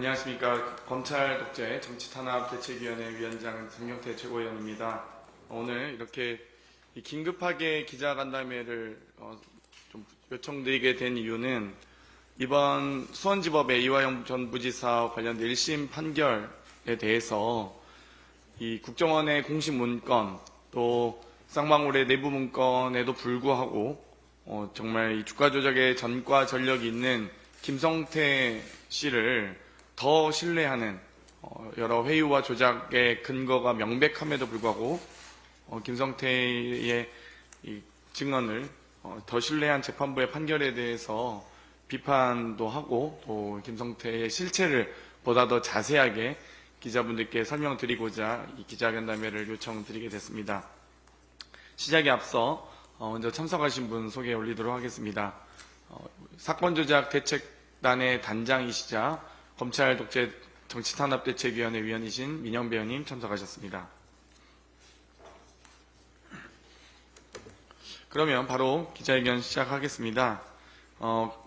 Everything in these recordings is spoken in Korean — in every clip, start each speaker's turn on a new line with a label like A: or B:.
A: 안녕하십니까. 검찰 독재 정치탄압대책위원회 위원장 장경태 최고위원입니다. 오늘 이렇게 긴급하게 기자간담회를 좀 요청드리게 된 이유는 이번 수원지법의 이화영 전 부지사와 관련된 1심 판결에 대해서 이 국정원의 공식 문건 또 쌍방울의 내부 문건에도 불구하고 정말 이 주가 조작의 전과 전력이 있는 김성태 씨를 더 신뢰하는 여러 회유와 조작의 근거가 명백함에도 불구하고 김성태의 이 증언을 더 신뢰한 재판부의 판결에 대해서 비판도 하고 또 김성태의 실체를 보다 더 자세하게 기자분들께 설명드리고자 이 기자간담회를 요청드리게 됐습니다. 시작에 앞서 먼저 참석하신 분 소개해 올리도록 하겠습니다. 사건조작 대책단의 단장이시자 검찰 독재 정치탄압대책위원회 위원이신 민영배 의원님 참석하셨습니다. 그러면 바로 기자회견 시작하겠습니다.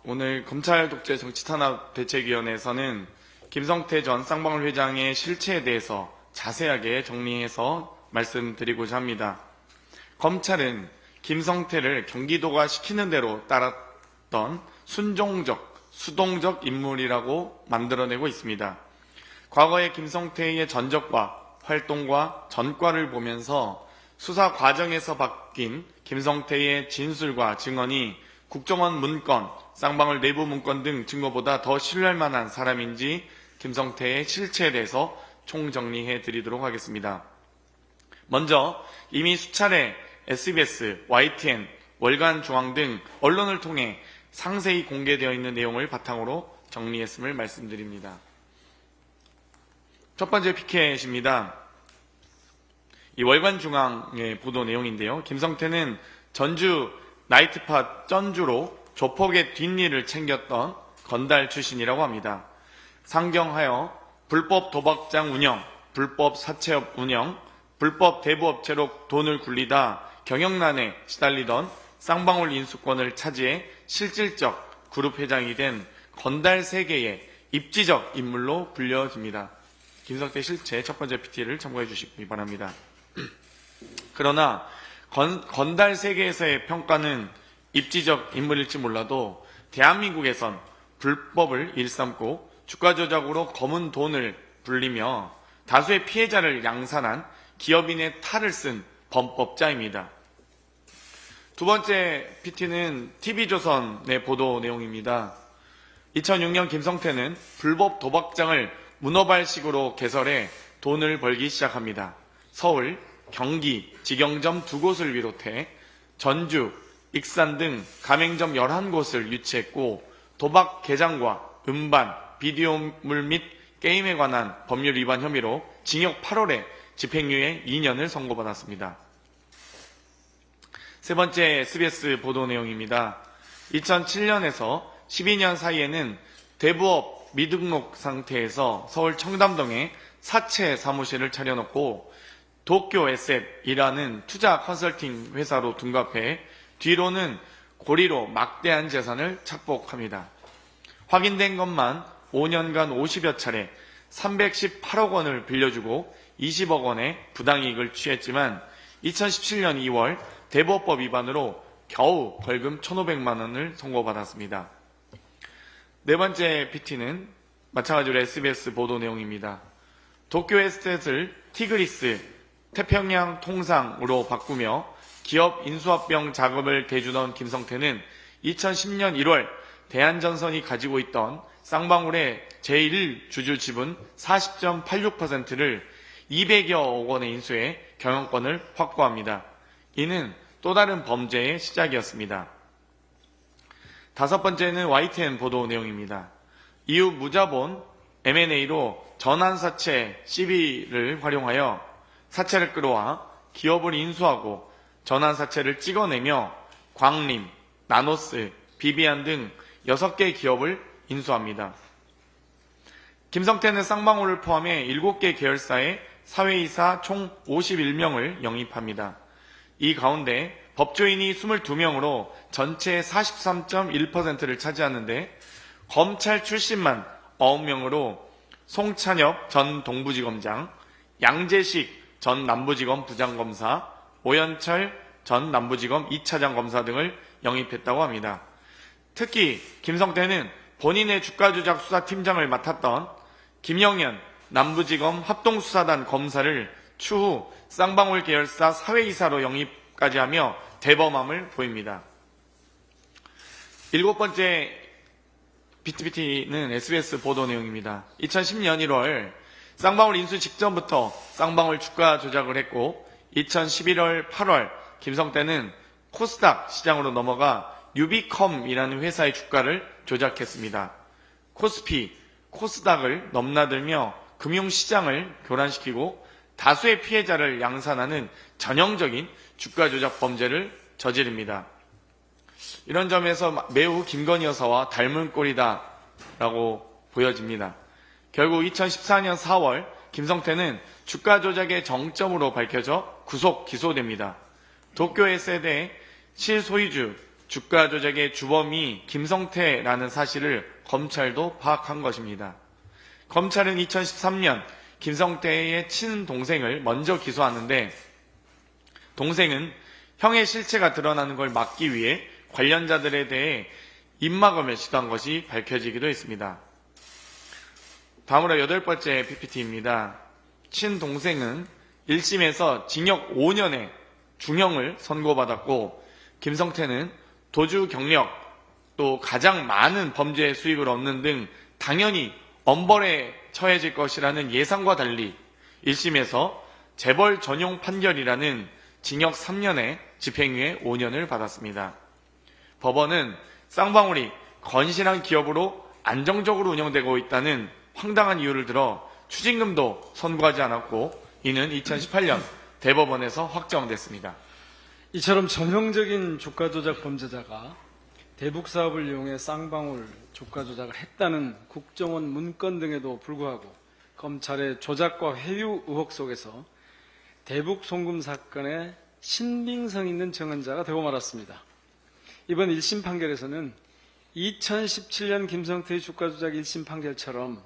A: 오늘 검찰 독재 정치탄압대책위원회에서는 김성태 전 쌍방울 회장의 실체에 대해서 자세하게 정리해서 말씀드리고자 합니다. 검찰은 김성태를 경기도가 시키는 대로 따랐던 순종적, 수동적 인물이라고 만들어내고 있습니다. 과거의 김성태의 전적과 활동과 전과를 보면서 수사 과정에서 바뀐 김성태의 진술과 증언이 국정원 문건, 쌍방울 내부 문건 등 증거보다 더 신뢰할 만한 사람인지 김성태의 실체에 대해서 총정리해 드리도록 하겠습니다. 먼저 이미 수차례 SBS, YTN, 월간중앙 등 언론을 통해 상세히 공개되어 있는 내용을 바탕으로 정리했음을 말씀드립니다. 첫 번째 피켓입니다. 이 월간중앙의 보도 내용인데요. 김성태는 전주 나이트팟 전주로 조폭의 뒷일을 챙겼던 건달 출신이라고 합니다. 상경하여 불법 도박장 운영, 불법 사채업 운영, 불법 대부업체로 돈을 굴리다 경영난에 시달리던 쌍방울 인수권을 차지해 실질적 그룹 회장이 된 건달 세계의 입지적 인물로 불려집니다. 김성태 실체 첫 번째 PT를 참고해 주시기 바랍니다. 그러나 건달 세계에서의 평가는 입지적 인물일지 몰라도 대한민국에선 불법을 일삼고 주가 조작으로 검은 돈을 불리며 다수의 피해자를 양산한 기업인의 탈을 쓴 범법자입니다. 두 번째 PT는 TV조선의 보도 내용입니다. 2006년 김성태는 불법 도박장을 문어발식으로 개설해 돈을 벌기 시작합니다. 서울, 경기, 직영점 2곳을 비롯해 전주, 익산 등 가맹점 11곳을 유치했고 도박 개장과 음반, 비디오물 및 게임에 관한 법률 위반 혐의로 징역 8월에 집행유예 2년을 선고받았습니다. 세 번째 SBS 보도 내용입니다. 2007년에서 12년 사이에는 대부업 미등록 상태에서 서울 청담동에 사채 사무실을 차려놓고 도쿄 에셋이라는 투자 컨설팅 회사로 둔갑해 뒤로는 고리로 막대한 재산을 착복합니다. 확인된 것만 5년간 50여 차례 318억 원을 빌려주고 20억 원의 부당이익을 취했지만 2017년 2월 대부업법 위반으로 겨우 벌금 1,500만 원을 선고받았습니다. 네 번째 PT는 마찬가지로 SBS 보도 내용입니다. 도쿄 에스tet을 티그리스, 태평양 통상으로 바꾸며 기업 인수합병 작업을 대주던 김성태는 2010년 1월 대한전선이 가지고 있던 쌍방울의 제1주주 지분 40.86%를 200여억 원에 인수해 경영권을 확보합니다. 이는 또 다른 범죄의 시작이었습니다. 다섯 번째는 YTN 보도 내용입니다. 이후 무자본 M&A로 전환사채 CB를 활용하여 사채를 끌어와 기업을 인수하고 전환사채를 찍어내며 광림, 나노스, 비비안 등 6개 기업을 인수합니다. 김성태는 쌍방울을 포함해 7개 계열사의 사회이사 총 51명을 영입합니다. 이 가운데 법조인이 22명으로 전체의 43.1%를 차지하는데 검찰 출신만 9명으로 송찬엽 전 동부지검장, 양재식 전 남부지검 부장검사, 오연철 전 남부지검 2차장 검사 등을 영입했다고 합니다. 특히 김성태는 본인의 주가조작 수사팀장을 맡았던 김영현 남부지검 합동수사단 검사를 추후 쌍방울 계열사 사회이사로 영입까지 하며 대범함을 보입니다. 7번째 BTBT는 SBS 보도 내용입니다. 2010년 1월 쌍방울 인수 직전부터 쌍방울 주가 조작을 했고 2011월 8월 김성태는 코스닥 시장으로 넘어가 유비컴이라는 회사의 주가를 조작했습니다. 코스피, 코스닥을 넘나들며 금융시장을 교란시키고 다수의 피해자를 양산하는 전형적인 주가 조작 범죄를 저지릅니다. 이런 점에서 매우 김건희 여사와 닮은 꼴이다라고 보여집니다. 결국 2014년 4월 김성태는 주가 조작의 정점으로 밝혀져 구속 기소됩니다. 도쿄에셋의 실소유주 주가 조작의 주범이 김성태라는 사실을 검찰도 파악한 것입니다. 검찰은 2013년 김성태의 친동생을 먼저 기소하는데 동생은 형의 실체가 드러나는 걸 막기 위해 관련자들에 대해 입막음을 시도한 것이 밝혀지기도 했습니다. 다음으로 8번째 PPT입니다. 친동생은 1심에서 징역 5년의 중형을 선고받았고 김성태는 도주 경력 또 가장 많은 범죄 수익을 얻는 등 당연히 엄벌에 처해질 것이라는 예상과 달리 1심에서 재벌 전용 판결이라는 징역 3년에 집행유예 5년을 받았습니다. 법원은 쌍방울이 건실한 기업으로 안정적으로 운영되고 있다는 황당한 이유를 들어 추징금도 선고하지 않았고 이는 2018년 대법원에서 확정됐습니다.
B: 이처럼 전형적인 주가 조작 범죄자가 대북 사업을 이용해 쌍방울 주가 조작을 했다는 국정원 문건 등에도 불구하고 검찰의 조작과 회유 의혹 속에서 대북 송금 사건의 신빙성 있는 증언자가 되고 말았습니다. 이번 1심 판결에서는 2017년 김성태의 주가 조작 1심 판결처럼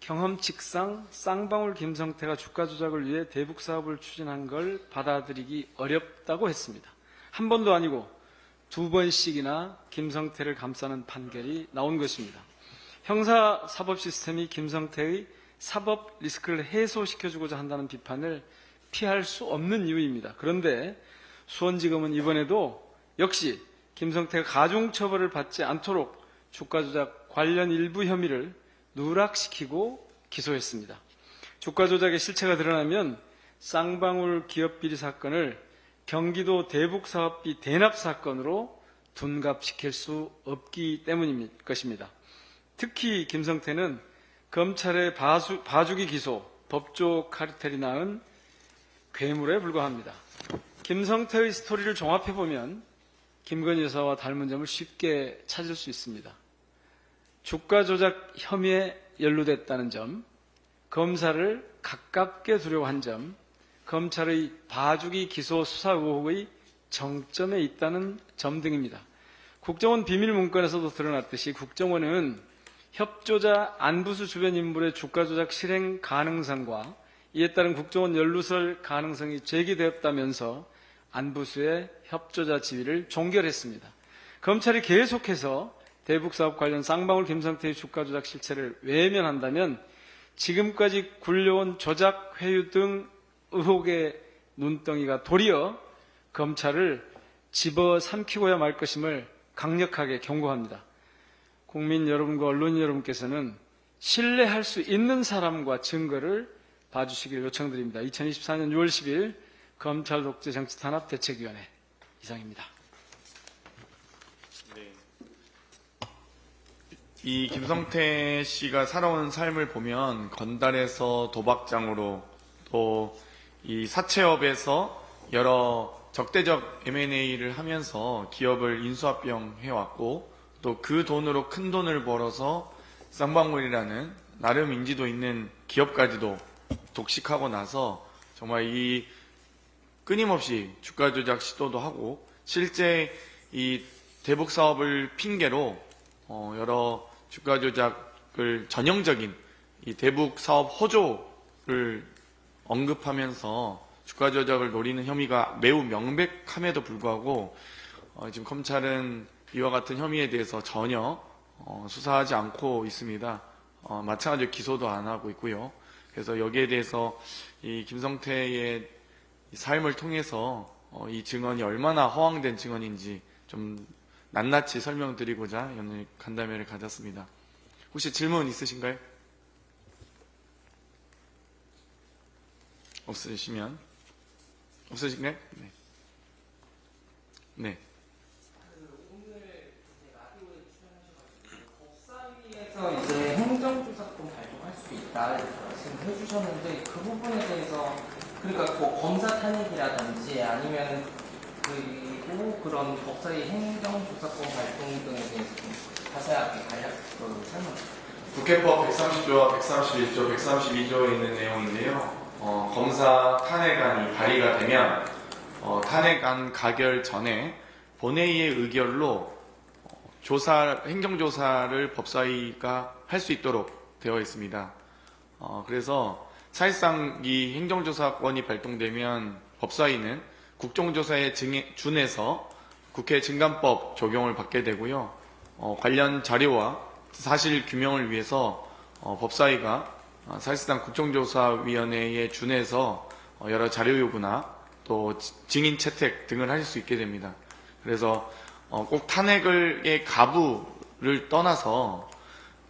B: 경험칙상 쌍방울 김성태가 주가 조작을 위해 대북 사업을 추진한 걸 받아들이기 어렵다고 했습니다. 한 번도 아니고 2번씩이나 김성태를 감싸는 판결이 나온 것입니다. 형사 사법 시스템이 김성태의 사법 리스크를 해소시켜주고자 한다는 비판을 피할 수 없는 이유입니다. 그런데 수원지검은 이번에도 역시 김성태가 가중처벌을 받지 않도록 주가 조작 관련 일부 혐의를 누락시키고 기소했습니다. 주가 조작의 실체가 드러나면 쌍방울 기업비리 사건을 경기도 대북사업비 대납 사건으로 둔갑시킬 수 없기 때문일 것입니다. 특히 김성태는 검찰의 봐주기 기소, 법조 카르텔이 낳은 괴물에 불과합니다. 김성태의 스토리를 종합해보면 김건희 여사와 닮은 점을 쉽게 찾을 수 있습니다. 주가 조작 혐의에 연루됐다는 점, 검사를 가깝게 두려워한 점, 검찰의 봐주기 기소 수사 의혹의 정점에 있다는 점 등입니다. 국정원 비밀문건에서도 드러났듯이 국정원은 협조자 안부수 주변 인물의 주가 조작 실행 가능성과 이에 따른 국정원 연루설 가능성이 제기되었다면서 안부수의 협조자 지위를 종결했습니다. 검찰이 계속해서 대북사업 관련 쌍방울 김성태의 주가 조작 실체를 외면한다면 지금까지 굴려온 조작, 회유 등 의혹의 눈덩이가 도리어 검찰을 집어삼키고야 말 것임을 강력하게 경고합니다. 국민 여러분과 언론인 여러분께서는 신뢰할 수 있는 사람과 증거를 봐주시길 요청드립니다. 2024년 6월 10일 검찰 독재 정치 탄압 대책위원회 이상입니다.
A: 네. 이 김성태 씨가 살아온 삶을 보면 건달에서 도박장으로 또 이 사채업에서 여러 적대적 M&A를 하면서 기업을 인수합병 해왔고 또 그 돈으로 큰 돈을 벌어서 쌍방울이라는 나름 인지도 있는 기업까지도 독식하고 나서 정말 이 끊임없이 주가 조작 시도도 하고 실제 이 대북 사업을 핑계로 여러 주가 조작을 전형적인 이 대북 사업 호조를 언급하면서 주가 조작을 노리는 혐의가 매우 명백함에도 불구하고 지금 검찰은 이와 같은 혐의에 대해서 전혀 수사하지 않고 있습니다. 마찬가지로 기소도 안 하고 있고요. 그래서 여기에 대해서 이 김성태의 삶을 통해서 이 증언이 얼마나 허황된 증언인지 좀 낱낱이 설명드리고자 오늘 간담회를 가졌습니다. 혹시 질문 있으신가요? 없으신가요? 네. 네.
C: 오늘 이제 라디오에 출연하셔가지고 법사위에서 이제 행정조사권 발동할 수 있다 이렇게 말씀해 주셨는데 그 부분에 대해서 그러니까 뭐 검사 탄핵이라든지 아니면 그리고 그런 법사위 행정조사권 발동 등에 대해서 좀 자세하게 간략적으로 설명 주세요.
A: 국회법 130조와 131조, 132조에 있는 내용인데요. 검사 탄핵안이 발의가 되면 탄핵안 가결 전에 본회의의 의결로 행정조사를 법사위가 할 수 있도록 되어 있습니다. 그래서 사실상 이 행정조사권이 발동되면 법사위는 국정조사에 준해서 국회 증감법 적용을 받게 되고요. 관련 자료와 사실 규명을 위해서 법사위가 사실상 국정조사위원회에 준해서 여러 자료 요구나 또 증인 채택 등을 하실 수 있게 됩니다. 그래서 꼭 탄핵의 가부를 떠나서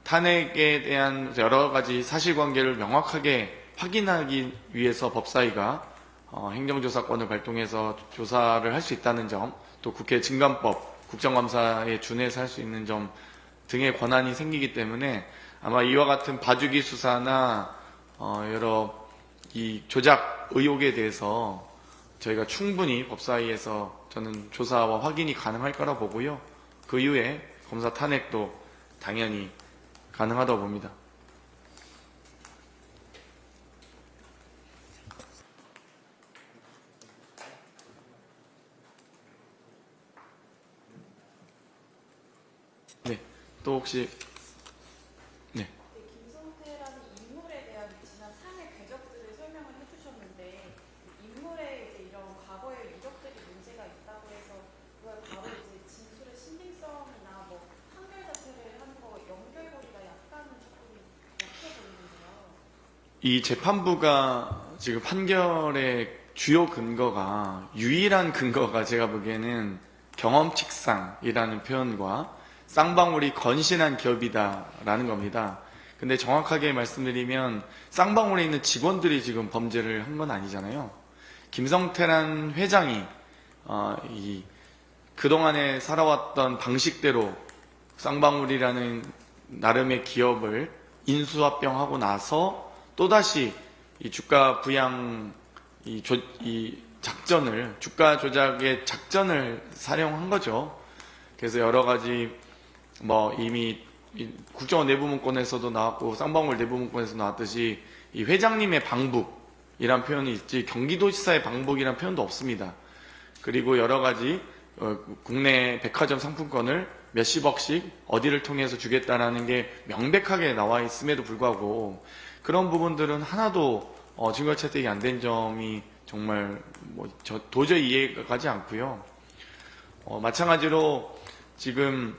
A: 탄핵에 대한 여러 가지 사실관계를 명확하게 확인하기 위해서 법사위가 행정조사권을 발동해서 조사를 할 수 있다는 점, 또 국회 증감법, 국정감사에 준해서 할 수 있는 점 등의 권한이 생기기 때문에 아마 이와 같은 봐주기 수사나 여러 이 조작 의혹에 대해서 저희가 충분히 법사위에서 저는 조사와 확인이 가능할 거라 보고요. 그 이후에 검사 탄핵도 당연히 가능하다고 봅니다. 네, 또 혹시 네.
D: 김성태라는 인물에 대한 지난 상해 궤적들을 설명을 해주셨는데 인물에 이제 이런 과거의 유적들이 문제가 있다고 해서 그걸 바로 이제 진술의 신빙성이나 뭐 판결 자체를 하는 거 연결고리가 약간은 조금 약해 보이는데요.
A: 이 재판부가 지금 판결의 주요 근거가 유일한 근거가 제가 보기에는 경험칙상이라는 표현과 쌍방울이 건신한 기업이다라는 겁니다. 근데 정확하게 말씀드리면 쌍방울에 있는 직원들이 지금 범죄를 한 건 아니잖아요. 김성태란 회장이 이 그동안에 살아왔던 방식대로 쌍방울이라는 나름의 기업을 인수합병하고 나서 또다시 이 주가 부양 이 작전을 주가 조작의 작전을 사용한 거죠. 그래서 여러 가지 뭐 이미 국정원 내부문건에서도 나왔고 쌍방울 내부문건에서 나왔듯이 이 회장님의 방북이란 표현이 있지 경기도지사의 방북이란 표현도 없습니다. 그리고 여러 가지 국내 백화점 상품권을 몇십억씩 어디를 통해서 주겠다라는 게 명백하게 나와 있음에도 불구하고 그런 부분들은 하나도 증거 채택이 안 된 점이 정말 저 도저히 이해가 가지 않고요. 마찬가지로 지금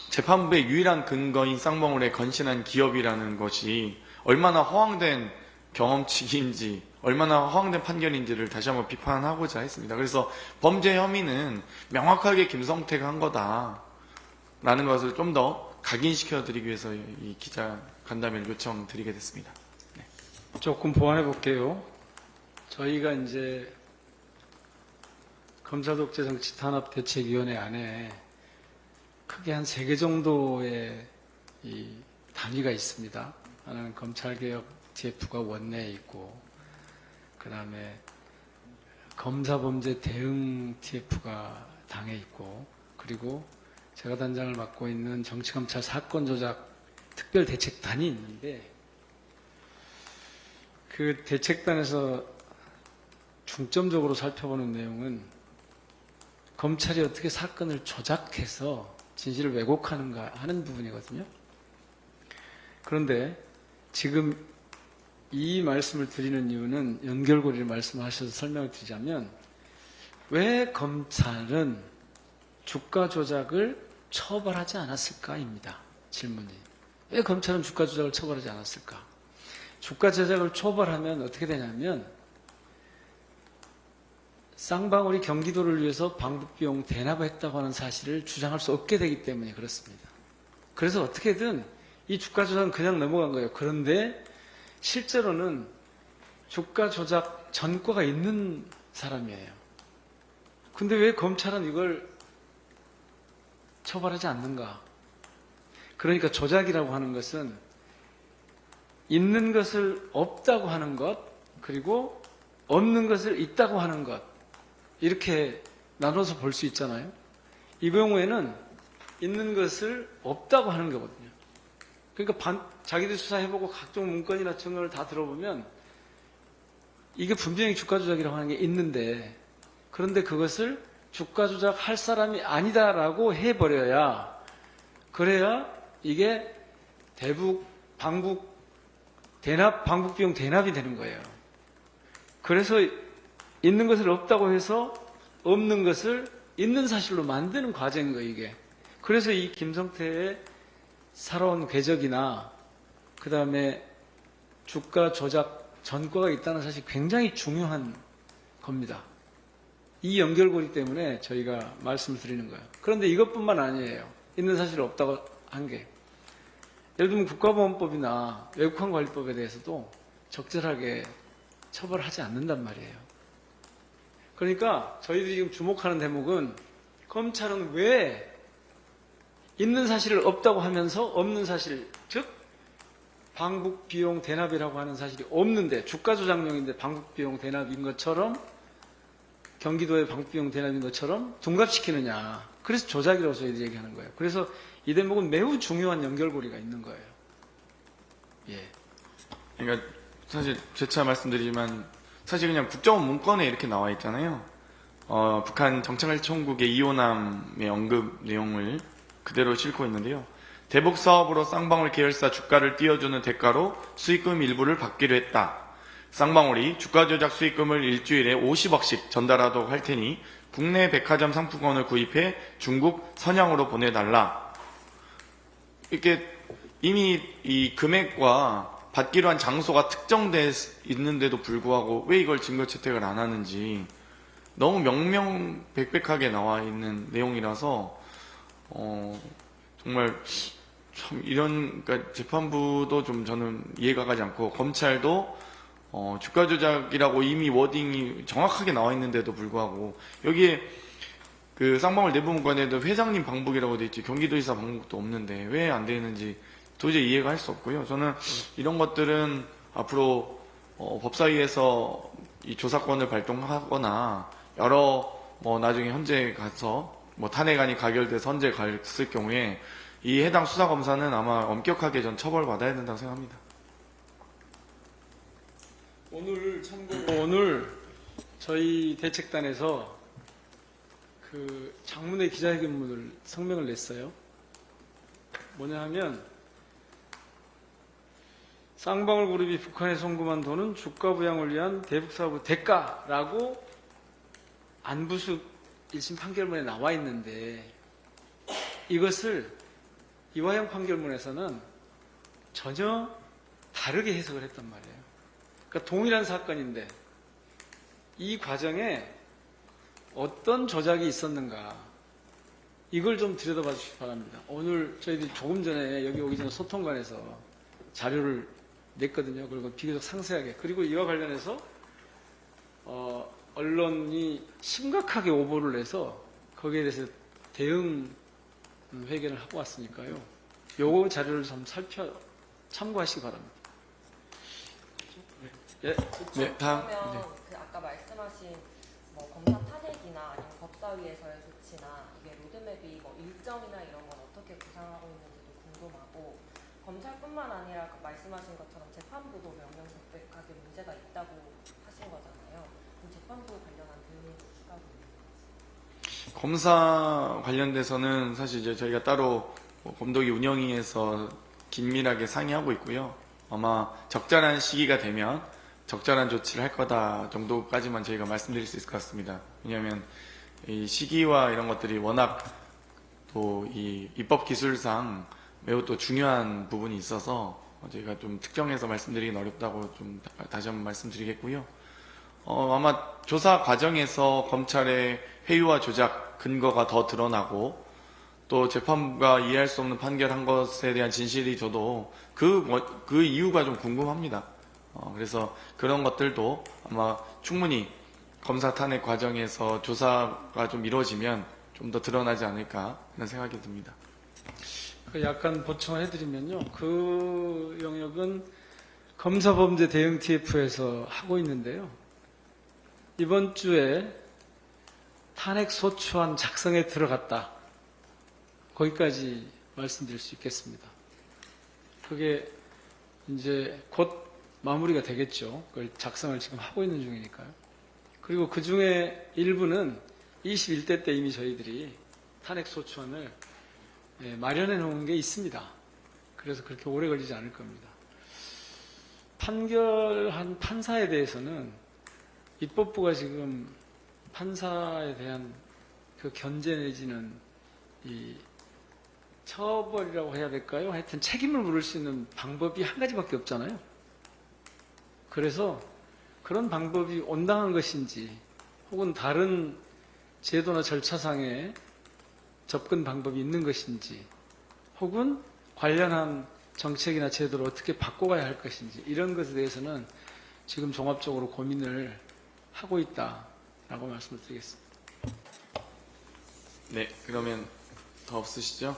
A: 재판부의 유일한 근거인 쌍방울의 건신한 기업이라는 것이 얼마나 허황된 경험칙인지 얼마나 허황된 판결인지를 다시 한번 비판하고자 했습니다. 그래서 범죄 혐의는 명확하게 김성태가 한 거다라는 것을 좀 더 각인시켜드리기 위해서 이 기자 간담회를 요청드리게 됐습니다. 네.
B: 조금 보완해 볼게요. 저희가 이제 검사독재정치탄압대책위원회 안에 크게 한 3개 정도의 이 단위가 있습니다. 하나는 검찰개혁 TF가 원내에 있고, 그 다음에 검사범죄 대응 TF가 당에 있고, 그리고 제가 단장을 맡고 있는 정치검찰 사건조작 특별대책단이 있는데, 그 대책단에서 중점적으로 살펴보는 내용은 검찰이 어떻게 사건을 조작해서 진실을 왜곡하는가 하는 부분이거든요. 그런데 지금 이 말씀을 드리는 이유는 연결고리를 말씀하셔서 설명을 드리자면 왜 검찰은 주가 조작을 처벌하지 않았을까입니다. 질문이. 왜 검찰은 주가 조작을 처벌하지 않았을까? 주가 조작을 처벌하면 어떻게 되냐면 쌍방울이 경기도를 위해서 방북비용 대납을 했다고 하는 사실을 주장할 수 없게 되기 때문에 그렇습니다. 그래서 어떻게든 이 주가 조작은 그냥 넘어간 거예요. 그런데 실제로는 주가 조작 전과가 있는 사람이에요. 근데 왜 검찰은 이걸 처벌하지 않는가? 그러니까 조작이라고 하는 것은 있는 것을 없다고 하는 것, 그리고 없는 것을 있다고 하는 것, 이렇게 나눠서 볼 수 있잖아요. 이 경우에는 있는 것을 없다고 하는 거거든요. 그러니까 자기들 수사해보고 각종 문건이나 증거를 다 들어보면 이게 분명히 주가 조작이라고 하는 게 있는데, 그런데 그것을 주가 조작할 사람이 아니다라고 해버려야, 그래야 이게 방북비용 대납이 되는 거예요. 그래서 있는 것을 없다고 해서 없는 것을 있는 사실로 만드는 과정인 거예요, 이게. 그래서 이 김성태의 살아온 궤적이나 그 다음에 주가 조작 전과가 있다는 사실이 굉장히 중요한 겁니다. 이 연결고리 때문에 저희가 말씀을 드리는 거예요. 그런데 이것뿐만 아니에요. 있는 사실이 없다고 한 게. 예를 들면 국가보안법이나 외국환관리법에 대해서도 적절하게 처벌하지 않는단 말이에요. 그러니까 저희들이 지금 주목하는 대목은 검찰은 왜 있는 사실을 없다고 하면서 없는 사실, 즉 방북비용 대납이라고 하는 사실이 없는데 주가 조작용인데 방북비용 대납인 것처럼, 경기도의 방북비용 대납인 것처럼 둔갑시키느냐. 그래서 조작이라고 저희들이 얘기하는 거예요. 그래서 이 대목은 매우 중요한 연결고리가 있는 거예요. 예.
A: 그러니까 사실 재차 말씀드리지만 사실 그냥 국정원 문건에 이렇게 나와 있잖아요. 북한 정찰청국의 이호남의 언급 내용을 그대로 싣고 있는데요. 대북 사업으로 쌍방울 계열사 주가를 띄워주는 대가로 수익금 일부를 받기로 했다. 쌍방울이 주가 조작 수익금을 일주일에 50억씩 전달하도록 할 테니 국내 백화점 상품권을 구입해 중국 선양으로 보내달라. 이렇게 이미 이 금액과 받기로 한 장소가 특정돼 있는데도 불구하고 왜 이걸 증거 채택을 안 하는지 너무 명명백백하게 나와 있는 내용이라서 정말 참 이런, 그러니까 재판부도 좀 저는 이해가 가지 않고, 검찰도 주가 조작이라고 이미 워딩이 정확하게 나와 있는데도 불구하고 여기에 그 쌍방울 내부문건에도 회장님 방북이라고 돼 있지 경기도지사 방북도 없는데 왜 안 되는지 도저히 이해가 할 수 없고요. 저는 이런 것들은 앞으로 법사위에서 이 조사권을 발동하거나 여러 나중에 헌재 가서 탄핵안이 가결돼서 헌재 갔을 경우에 이 해당 수사검사는 아마 엄격하게 전 처벌받아야 된다고 생각합니다.
B: 오늘 참고로 오늘 저희 대책단에서 그 장문의 기자회견문을 성명을 냈어요. 뭐냐 하면 쌍방울 그룹이 북한에 송금한 돈은 주가 부양을 위한 대북 사업의 대가라고 안부수 1심 판결문에 나와 있는데 이것을 이화영 판결문에서는 전혀 다르게 해석을 했단 말이에요. 그러니까 동일한 사건인데 이 과정에 어떤 조작이 있었는가, 이걸 좀 들여다봐 주시기 바랍니다. 오늘 저희들이 조금 전에 여기 오기 전에 소통관에서 자료를 냈거든요. 그리고 비교적 상세하게. 그리고 이와 관련해서 언론이 심각하게 오보를 해서 거기에 대해서 대응 회견을 하고 왔으니까요. 요거 자료를 좀 참고하시기 바랍니다. 예.
A: 네, 다음.
E: 그러면
A: 네.
E: 그 아까 말씀하신 검사 탄핵이나 아니면 법사위에서의 조치나 이게 로드맵이 일정이나 이런 건 어떻게 구상하고 있는지도 궁금하고, 검찰뿐만 아니라 그 말씀하신 것처럼 재판부도 명명백백하게 문제가 있다고 하신 거잖아요. 그럼 재판부 관련한 대응도 추가로 있는지.
A: 검사 관련돼서는 사실 이제 저희가 따로 검도기 운영위에서 긴밀하게 상의하고 있고요. 아마 적절한 시기가 되면 적절한 조치를 할 거다 정도까지만 저희가 말씀드릴 수 있을 것 같습니다. 왜냐하면 이 시기와 이런 것들이 워낙 또 이 입법 기술상 매우 또 중요한 부분이 있어서 저희가 좀 특정해서 말씀드리긴 어렵다고 좀 다시 한번 말씀드리겠고요. 아마 조사 과정에서 검찰의 회유와 조작 근거가 더 드러나고 또 재판부가 이해할 수 없는 판결한 것에 대한 진실이 저도 그 이유가 좀 궁금합니다. 그래서 그런 것들도 아마 충분히 검사 탄핵 과정에서 조사가 좀 이루어지면 좀 더 드러나지 않을까 하는 생각이 듭니다.
B: 약간 보충을 해드리면요. 그 영역은 검사범죄 대응 TF에서 하고 있는데요. 이번 주에 탄핵 소추안 작성에 들어갔다. 거기까지 말씀드릴 수 있겠습니다. 그게 이제 곧 마무리가 되겠죠. 그걸 작성을 지금 하고 있는 중이니까요. 그리고 그 중에 일부는 21대 때 이미 저희들이 탄핵 소추안을 마련해 놓은 게 있습니다. 그래서 그렇게 오래 걸리지 않을 겁니다. 판결한 판사에 대해서는 입법부가 지금 판사에 대한 그 견제 내지는 이 처벌이라고 해야 될까요? 하여튼 책임을 물을 수 있는 방법이 한 가지밖에 없잖아요. 그래서 그런 방법이 온당한 것인지 혹은 다른 제도나 절차상의 접근 방법이 있는 것인지 혹은 관련한 정책이나 제도를 어떻게 바꿔가야 할 것인지 이런 것에 대해서는 지금 종합적으로 고민을 하고 있다라고 말씀을 드리겠습니다.
A: 네, 그러면 더 없으시죠?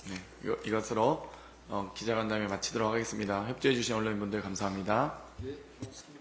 A: 네, 이것으로 기자간담회 마치도록 하겠습니다. 협조해 주신 언론인분들 감사합니다.
B: 네, 고맙습니다.